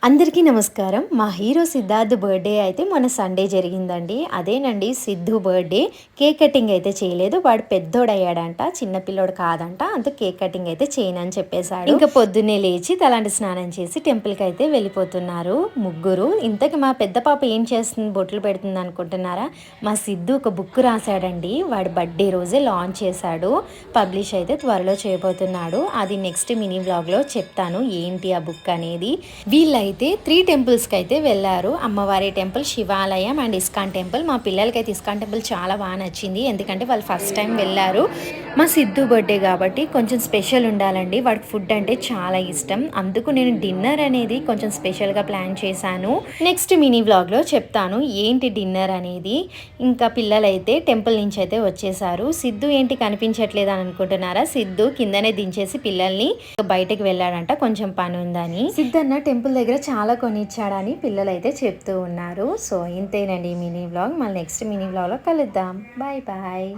అందరికీ నమస్కారం. మా హీరో సిద్ధార్థ్ బర్త్‌డే అయితే మొన్న సండే జరిగిందండి. అదేనండి సిద్ధు బర్త్‌డే. కేక్ కటింగ్ అయితే చేయలేదు. వాడు పెద్దోడయ్యాడంట. చిన్న పిల్లోడు కాదంట. అందుకు కేక్ కటింగ్ అయితే చేయనని చెప్పేశాడు. ఇంకా పొద్దున్నే లేచి తలాంటి స్నానం చేసి టెంపుల్‌కి అయితే వెళ్ళిపోతున్నారు ముగ్గురు. ఇంతకి మా పెద్ద పాప ఏం చేస్తుంది, బొట్లు పెడుతుంది అనుకుంటున్నారా? మా సిద్ధు ఒక బుక్ రాశాడండి. వాడి బర్త్‌డే రోజే లాంచ్ చేశాడు. పబ్లిష్ అయితే త్వరలో చేయబోతున్నాడు. అది నెక్స్ట్ మినీ వ్లాగ్‌లో చెప్తాను ఏంటి ఆ బుక్ అనేది. వీళ్ళైతే 3 టెంపుల్స్కి అయితే వెళ్ళారు. అమ్మవారి టెంపుల్, శివాలయం అండ్ ఇస్కాన్ టెంపుల్. మా పిల్లలకైతే ఇస్కాన్ టెంపుల్ చాలా బాగా నచ్చింది. ఎందుకంటే వాళ్ళు ఫస్ట్ టైం వెళ్ళారు. మా సిద్ధు బర్త్డే కాబట్టి కొంచెం స్పెషల్ ఉండాలండి. వాడికి ఫుడ్ అంటే చాలా ఇష్టం. అందుకు నేను డిన్నర్ అనేది కొంచెం స్పెషల్గా ప్లాన్ చేశాను. నెక్స్ట్ మినీ వ్లాగ్లో చెప్తాను ఏంటి డిన్నర్ అనేది. ఇంకా పిల్లలైతే టెంపుల్ నుంచి అయితే వచ్చేసారు. సిద్ధు ఏంటి కనిపించట్లేదు అని అనుకుంటున్నారా? సిద్ధు కిందనే దించేసి పిల్లల్ని బయటకు వెళ్ళాడంట, కొంచెం పని ఉందని. సిద్ధన్న టెంపుల్ దగ్గర చాలా కొనిచ్చాడని పిల్లలైతే చెప్తూ ఉన్నారు. సో ఇంతేనండి ఈ మినీ వ్లాగ్. మళ్ళీ నెక్స్ట్ మినీ వ్లాగ్లో కలుద్దాం. Bye bye.